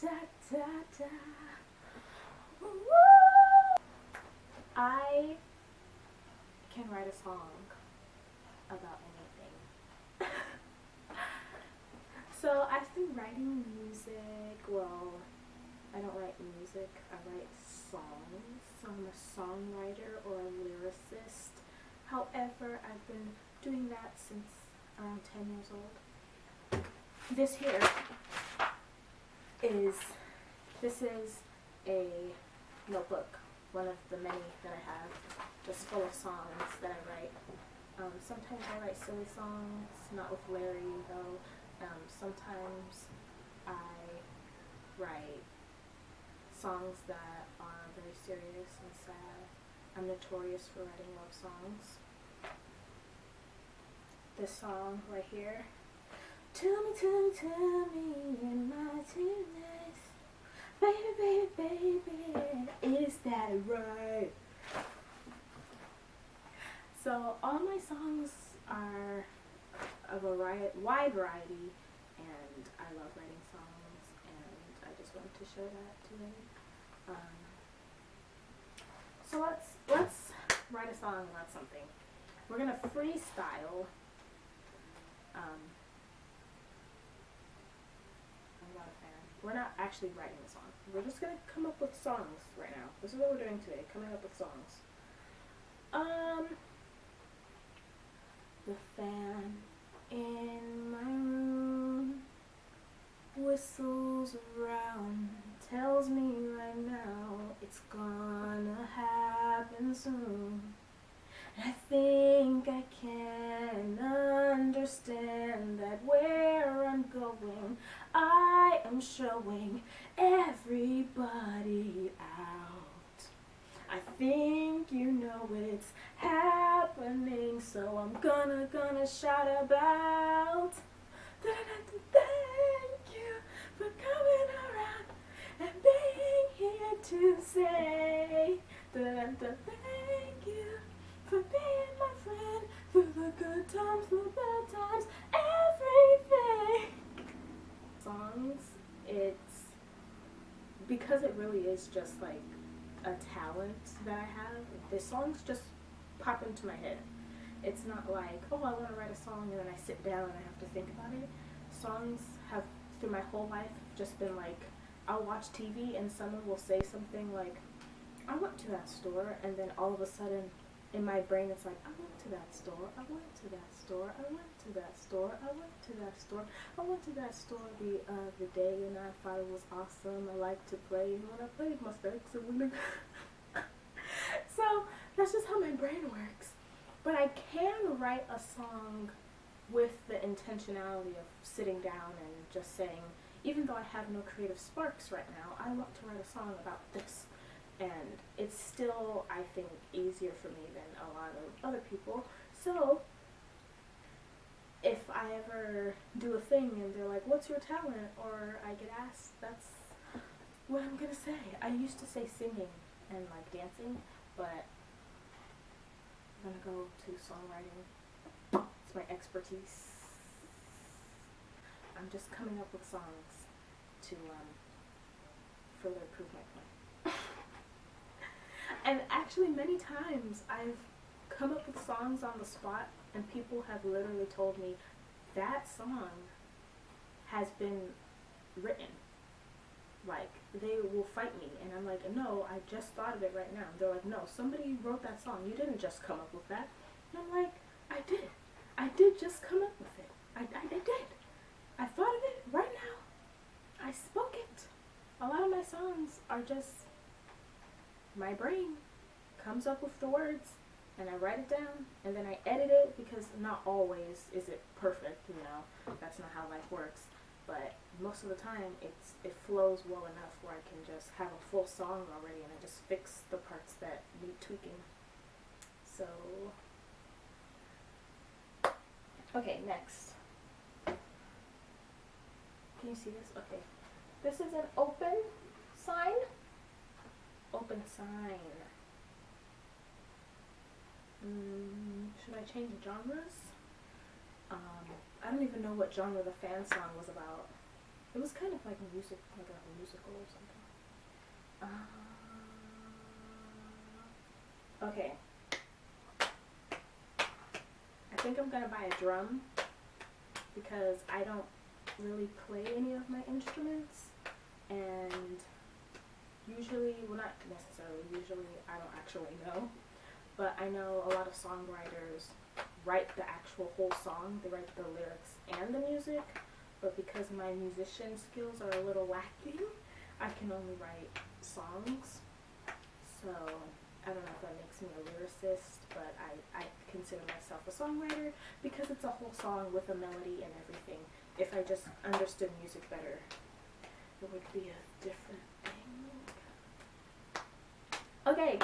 da, da, da. Woo! I can write a song about anything. So I've been writing music. Well, I don't write music, I write songs. So I'm a songwriter or a lyricist. However, I've been doing that since around 10 years old. This is a notebook, one of the many that I have, just full of songs that I write. Sometimes I write silly songs, not with Larry though. Sometimes I write songs that are very serious and sad. I'm notorious for writing love songs. This song right here. Tell me in my tears, baby, is that right? So all my songs are of a wide variety, and I love writing songs, and I just wanted to show that today. So let's write a song about something. We're gonna freestyle. I'm not a fan. We're not actually writing a song. We're just gonna come up with songs right now. This is what we're doing today, coming up with songs. The fan in my room whistles around, tells me right now it's gonna happen soon. I think I can understand that where I'm going, I am showing everybody out. I think you know it's happening, so I'm gonna shout about. Thank you for coming around and being here to say. Thank you for being my friend, for the good times, the bad times, everything. Songs, it's because it really is just like a talent that I have. The songs just pop into my head. It's not like, oh, I want to write a song and then I sit down and I have to think about it. Songs have, through my whole life, just been like, I'll watch TV and someone will say something like, I went to that store, and then all of a sudden in my brain it's like, I went to that store, I went to that store, I went to that store, I went to that store, I went to that store the other day and I thought it was awesome. I like to play, and when I played my steaks and when so that's just how my brain works. But I can write a song with the intentionality of sitting down and just saying, even though I have no creative sparks right now, I want to write a song about this. And it's still, I think, easier for me than a lot of other people. So if I ever do a thing and they're like, what's your talent? Or I get asked, that's what I'm gonna say. I used to say singing and like dancing, but I'm gonna go to songwriting. It's my expertise. I'm just coming up with songs to further prove my point. And actually many times I've come up with songs on the spot and people have literally told me that song has been written. Like, they will fight me and I'm like, no, I just thought of it right now. They're like, no, somebody wrote that song. You didn't just come up with that. And I'm like, I did. I did just come up with it. I did. I thought of it right now. I spoke it. A lot of my songs are just my brain comes up with the words and I write it down and then I edit it, because not always is it perfect, you know. That's not how life works. But most of the time it flows well enough where I can just have a full song already and I just fix the parts that need tweaking. So okay, next. Can you see this? Okay. This is an open sign. Open sign. Should I change genres? I don't even know what genre the fan song was about. It was kind of like a musical or something. Okay. I think I'm gonna buy a drum because I don't really play any of my instruments, and usually, well, not necessarily usually, I don't actually know, but I know a lot of songwriters write the actual whole song. They write the lyrics and the music, but because my musician skills are a little lacking, I can only write songs. So I don't know if that makes me a lyricist, but I consider myself a songwriter because it's a whole song with a melody and everything. If I just understood music better, it would be a different thing. Okay.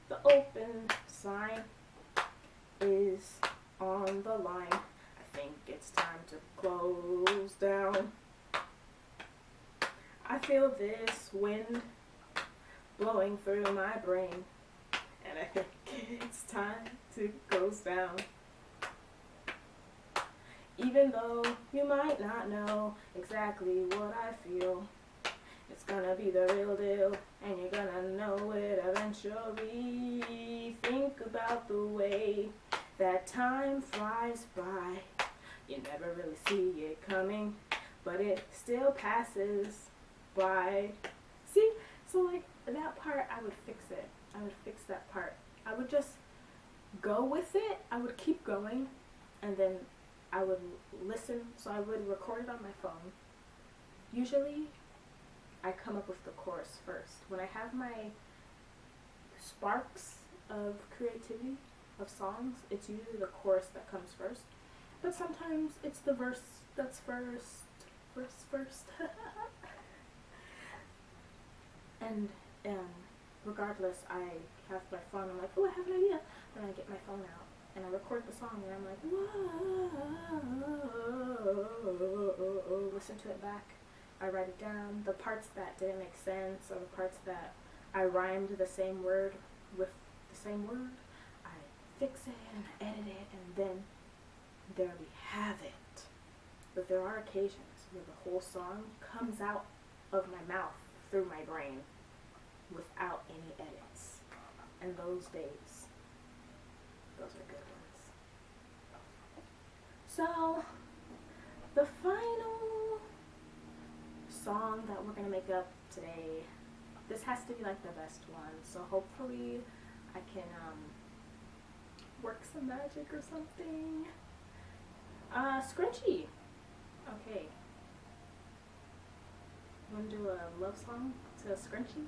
The open sign is on the line. I think it's time to close down. I feel this wind blowing through my brain, and I think it's time to close down. Even though you might not know exactly what I feel, it's gonna be the real deal, and you're gonna know it eventually. Think about the way that time flies by. You never really see it coming, but it still passes by. See? So like that part, I would fix it. I would fix that part. I would just go with it. I would keep going, and then I would listen. So I would record it on my phone. Usually I come up with the chorus first. When I have my sparks of creativity of songs, it's usually the chorus that comes first. But sometimes it's the verse that's first. Verse first. And regardless, I have my phone. I'm like, oh, I have an idea. Then I get my phone out and I record the song, and I'm like, whoa, listen to it back. I write it down. The parts that didn't make sense, or the parts that I rhymed the same word with the same word, I fix it and I edit it, and then there we have it. But there are occasions where the whole song comes out of my mouth through my brain without any edits. And those days, those are good ones. So, the final song that we're gonna make up today, this has to be like the best one, so hopefully I can work some magic or something. Scrunchy. Okay. You wanna do a love song to Scrunchy?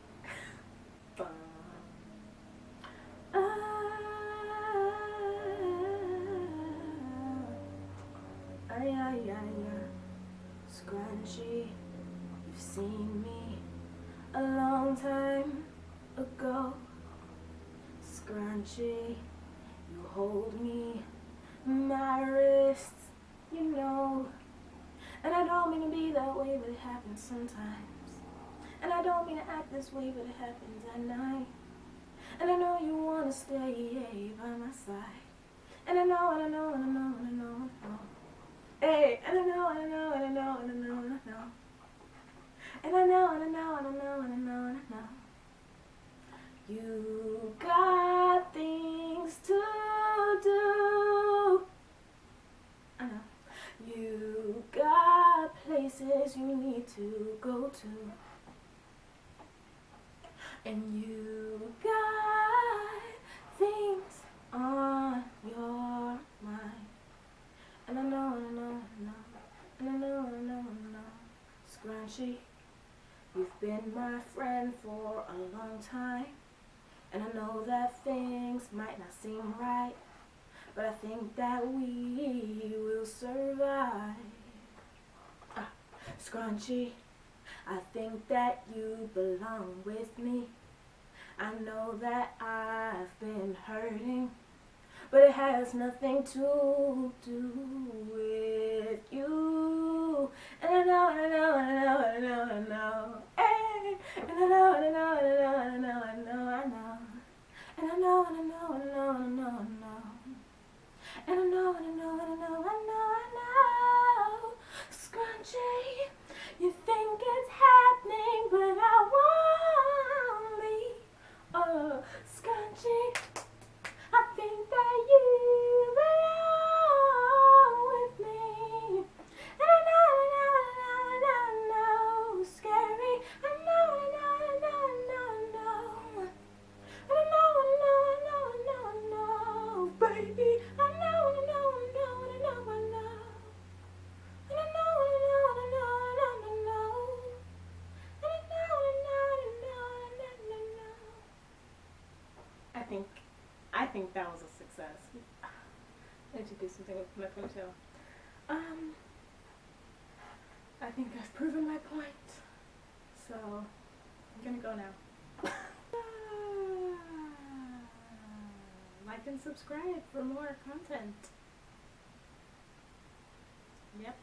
Scrunchy, you've seen me a long time ago. Scrunchy, you hold me, my wrists, you know. And I don't mean to be that way, but it happens sometimes. And I don't mean to act this way, but it happens at night. And I know you wanna stay by my side. And I know, and I know, and I know, and I know, and I know. Hey, and I know, and I know, and I know, and I know, and I know. And I know, and I know, and I know, and I know, and I know. You got things to do. I know. You got places you need to go to. And you got things on your mind. And I know, and I know, and I know, and I know, and I know, and I know. Scrunchy, you've been my friend for a long time. And I know that things might not seem right, but I think that we will survive. Scrunchy, I think that you belong with me. I know that I've been hurting, but it has nothing to do with you. And I know, and I know, and I know, and I know, and I know, hey. And I know, and I know, and I know, and I know, and I know, I know. And I know, and I know, and I know, and I know, and I know. And I know, and I know, and I know, I know, I know. Scrunchy, you think it's happening, but I won't leave. Oh, Scrunchy, I think that you belong with me. And I know, I know, I know, I know, scary. I know, I know, I know, I know, I know. And I know, I know, I know, I know, I know, baby. I know, I know, I know, I know, I know. And I know, I know, I know, I know, I know. And I know, I know, I know, I know, I know. I think that was a success. I need to do something with my ponytail. I think I've proven my point. So I'm gonna go now. Like and subscribe for more content. Yep.